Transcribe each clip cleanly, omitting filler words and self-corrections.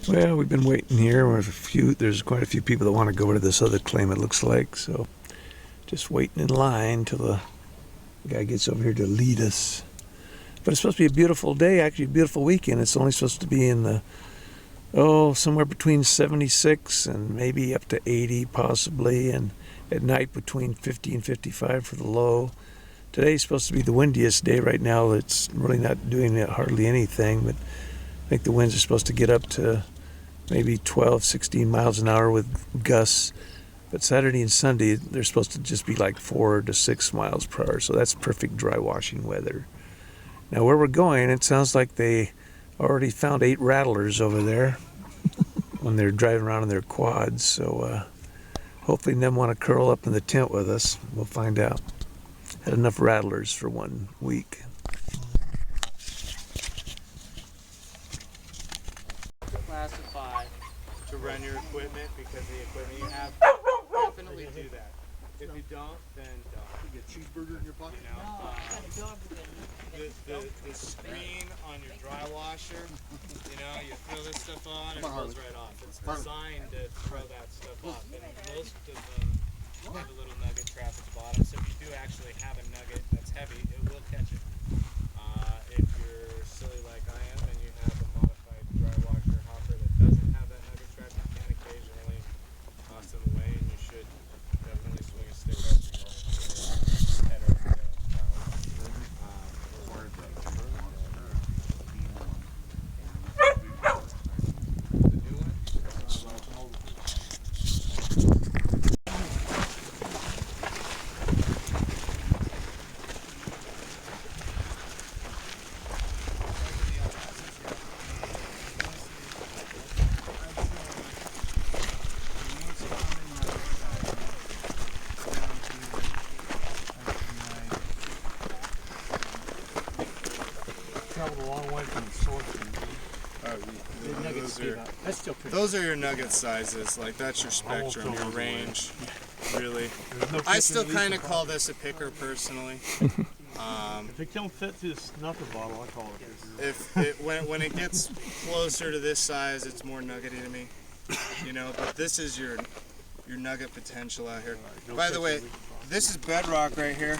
Well, we've been waiting here. There's quite a few people that want to go to this other claim, it looks like. So just waiting in line till the guy gets over here to lead us. But it's supposed to be a beautiful day, actually a beautiful weekend. It's only supposed to be in the, somewhere between 76 and maybe up to 80 possibly. And at night between 50 and 55 for the low. Today's supposed to be the windiest day right now. It's really not doing hardly anything, but I think the winds are supposed to get up to maybe 12, 16 miles an hour with gusts. But Saturday and Sunday, they're supposed to just be like 4 to 6 miles per hour. So that's perfect dry washing weather. Now where we're going, it sounds like they already found 8 rattlers over there when they're driving around in their quads. So hopefully them want to curl up in the tent with us. We'll find out. Had enough rattlers for 1 week. Classify to run your equipment because the equipment you have, definitely do that. If you don't, then don't. You get a cheeseburger in your pocket? You know, the screen on your dry washer, you throw this stuff on and it goes right off. It's designed to throw that stuff off. And most of them have a little nugget trap at the bottom. So if you do actually have a nugget that's heavy, it will catch it. If you're silly like I am and you have a modified dry washer hopper that doesn't have that nugget trap, you can occasionally toss them away, and you should definitely swing a stick over your head over the Traveled a long way from the source. Those are your nugget sizes. Like that's your spectrum, your range. Really. I still kind of call this a picker personally. If it don't fit through this snuffer bottle, I call it. When it gets closer to this size, it's more nuggety to me. But this is your nugget potential out here. By the way, this is bedrock right here,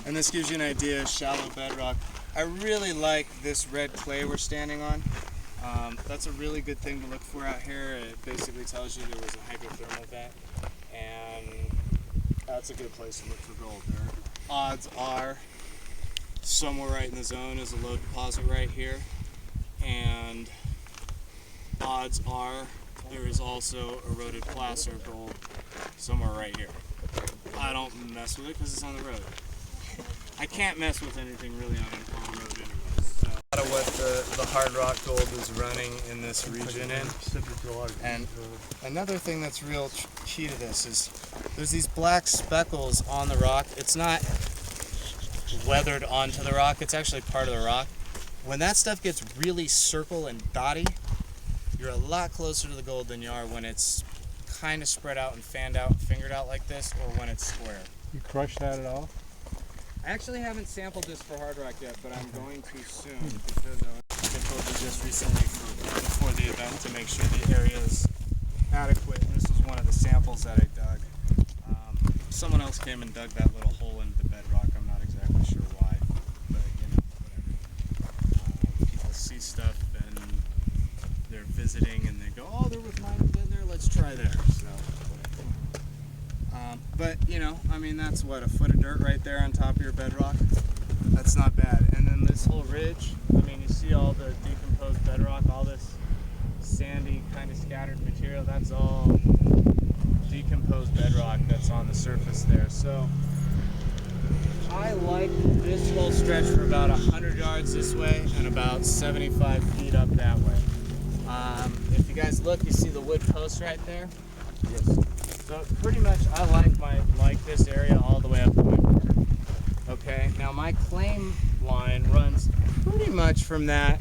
and this gives you an idea of shallow bedrock. I really like this red clay we're standing on. That's a really good thing to look for out here. It basically tells you there was a hydrothermal vent, and that's a good place to look for gold there. Odds are somewhere right in the zone is a low deposit right here, and odds are there is also eroded placer gold somewhere right here. I don't mess with it because it's on the road. I can't mess with anything really on the road anyway. So, a lot of what the hard rock gold is running in this region in. And another thing that's real key to this is there's these black speckles on the rock. It's not weathered onto the rock, it's actually part of the rock. When that stuff gets really circle and dotty, you're a lot closer to the gold than you are when it's kind of spread out and fanned out and fingered out like this, or when it's square. You crush that at all? I actually haven't sampled this for hard rock yet, but I'm going to soon because I told you just recently before the event to make sure the area is adequate. And this was one of the samples that I dug. Someone else came and dug that little hole into the bedrock. I'm not exactly sure why, but whatever. People see stuff and they're visiting and they go, "Oh, there was miners in there. Let's try there." So. But that's what, a foot of dirt right there on top of your bedrock. That's not bad. And then this whole ridge, you see all the decomposed bedrock, all this sandy kind of scattered material, that's all decomposed bedrock that's on the surface there. So I like this whole stretch for about 100 yards this way and about 75 feet up that way. If you guys look, you see the wood post right there? Yes. So pretty much I like this area all the way up to my corner. Okay, now my claim line runs pretty much from that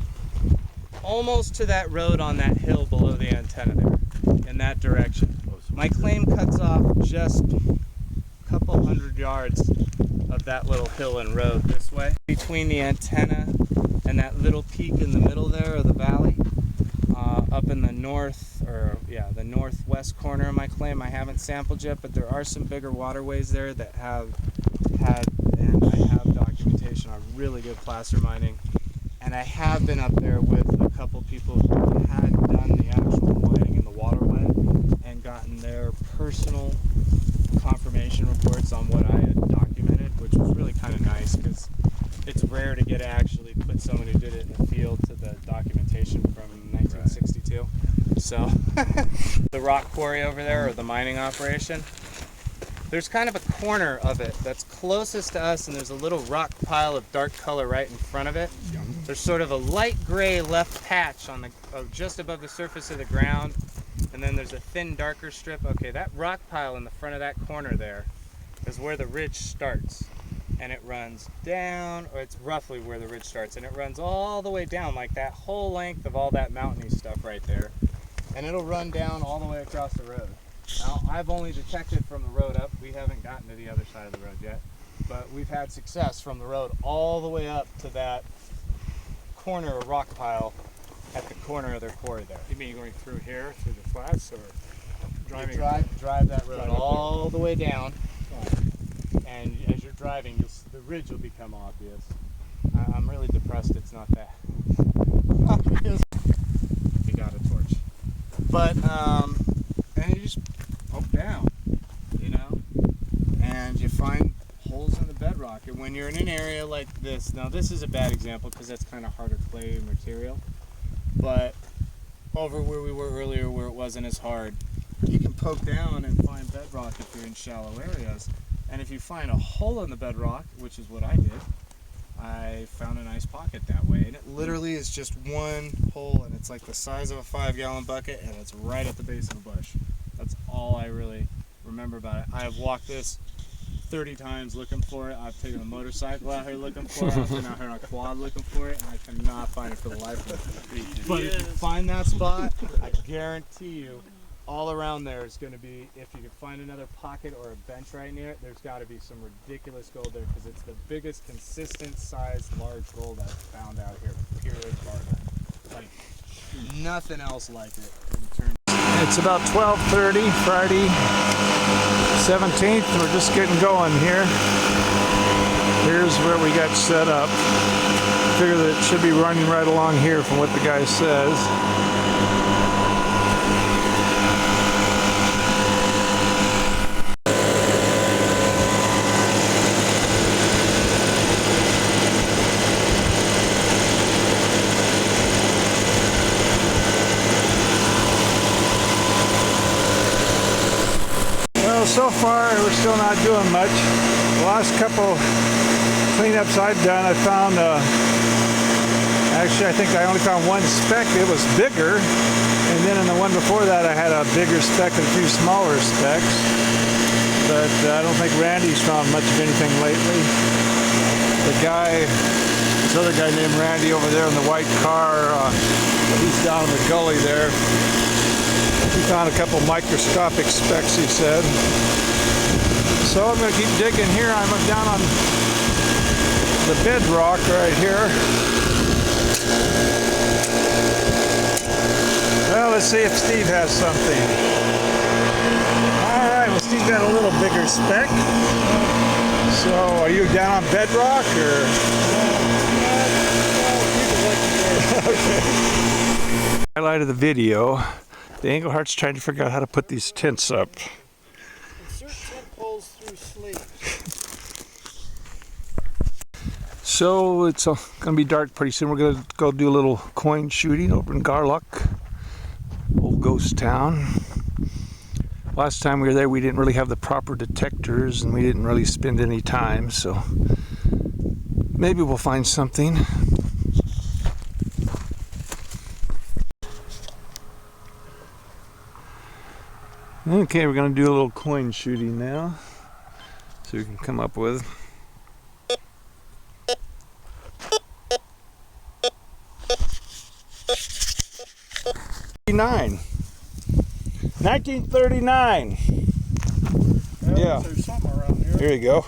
almost to that road on that hill below the antenna there, in that direction. My claim cuts off just a couple hundred yards of that little hill and road this way. Between the antenna and that little peak in the middle there of the valley, up in the the northwest corner of my claim. I haven't sampled yet, but there are some bigger waterways there that have had, and I have documentation on really good placer mining. And I have been up there with a couple people who had done the actual mining in the waterway and gotten their personal confirmation reports on what I had documented, which was really kind of nice because it's rare to get to actually put someone who did it in the field to the documentation from 1962. Right. So the rock quarry over there, or the mining operation, there's kind of a corner of it that's closest to us, and there's a little rock pile of dark color right in front of it. There's sort of a light gray left patch on the just above the surface of the ground, and then there's a thin darker strip. Okay, that rock pile in the front of that corner there is where the ridge starts, and it runs down, or it's roughly where the ridge starts, and it runs all the way down, like that whole length of all that mountainy stuff right there, and it'll run down all the way across the road. Now, I've only detected from the road up. We haven't gotten to the other side of the road yet, but we've had success from the road all the way up to that corner of rock pile at the corner of their quarry there. You mean going through here, through the flats, or driving? Drive that road all the way down, and as you're driving, the ridge will become obvious. I'm really depressed it's not that obvious. You got a torch. But, and you just poke down, you know, and you find holes in the bedrock. And when you're in an area like this, now this is a bad example because that's kind of harder clay material, but over where we were earlier where it wasn't as hard, you can poke down and find bedrock if you're in shallow areas. And if you find a hole in the bedrock, which is what I did, I found a nice pocket that way. And it literally is just one hole, and it's like the size of a 5-gallon bucket, and it's right at the base of the bush. That's all I really remember about it. I have walked this 30 times looking for it. I've taken a motorcycle out here looking for it. I've been out here on a quad looking for it, and I cannot find it for the life of me. But if you find that spot, I guarantee you, all around there is going to be, if you can find another pocket or a bench right near it, there's got to be some ridiculous gold there, because it's the biggest consistent sized large gold I've found out here, period, barter. Like, nothing else like it in terms. It's about 12:30, Friday 17th. We're just getting going here. Here's where we got set up. Figure that it should be running right along here from what the guy says. So far, we're still not doing much. The last couple cleanups I've done, I found, actually I think I only found one speck. It was bigger, and then in the one before that I had a bigger speck and a few smaller specks. But I don't think Randy's found much of anything lately. This other guy named Randy over there in the white car, he's down in the gully there. He found a couple microscopic specks, he said. So I'm going to keep digging here. I'm down on the bedrock right here. Well, let's see if Steve has something. All right, well, Steve's got a little bigger speck. So are you down on bedrock, or? Okay. Highlight of the video. The Englehart's trying to figure out how to put these tents up. Insert tent poles through sleeves. So it's going to be dark pretty soon. We're going to go do a little coin shooting over in Garlock, old ghost town. Last time we were there, we didn't really have the proper detectors, and we didn't really spend any time, so maybe we'll find something. Okay, we're going to do a little coin shooting now, so we can come up with 1939. Yeah. There's something around here. Here you go.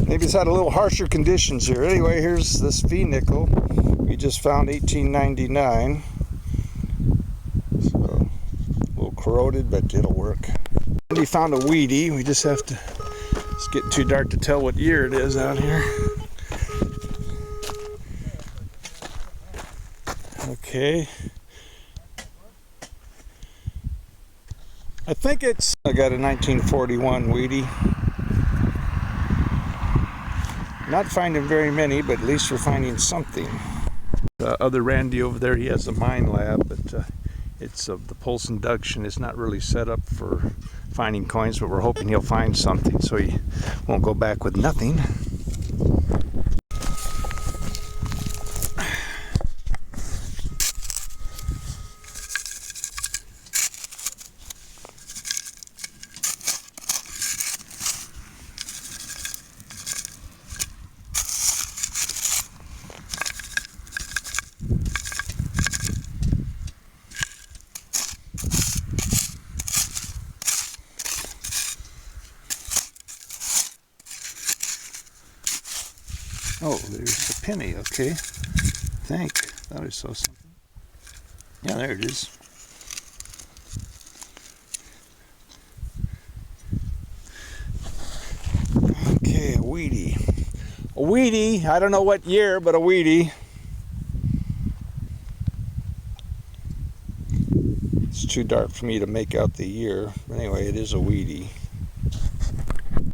Maybe Maybe it's had a little harsher conditions here. Anyway, here's this V nickel. We just found 1899. So a little corroded, but it'll work. And we found a weedy. We just have to. It's getting too dark to tell what year it is out here. Okay. I think I got a 1941 weedy. Not finding very many, but at least we're finding something. The other Randy over there, he has a mine lab, but it's the pulse induction is not really set up for finding coins, but we're hoping he'll find something so he won't go back with nothing. Oh, there's the penny, okay. Thought I saw something. Yeah, there it is. Okay, a weedy. A weedy, I don't know what year, but a weedy. It's too dark for me to make out the year. But anyway, it is a weedy.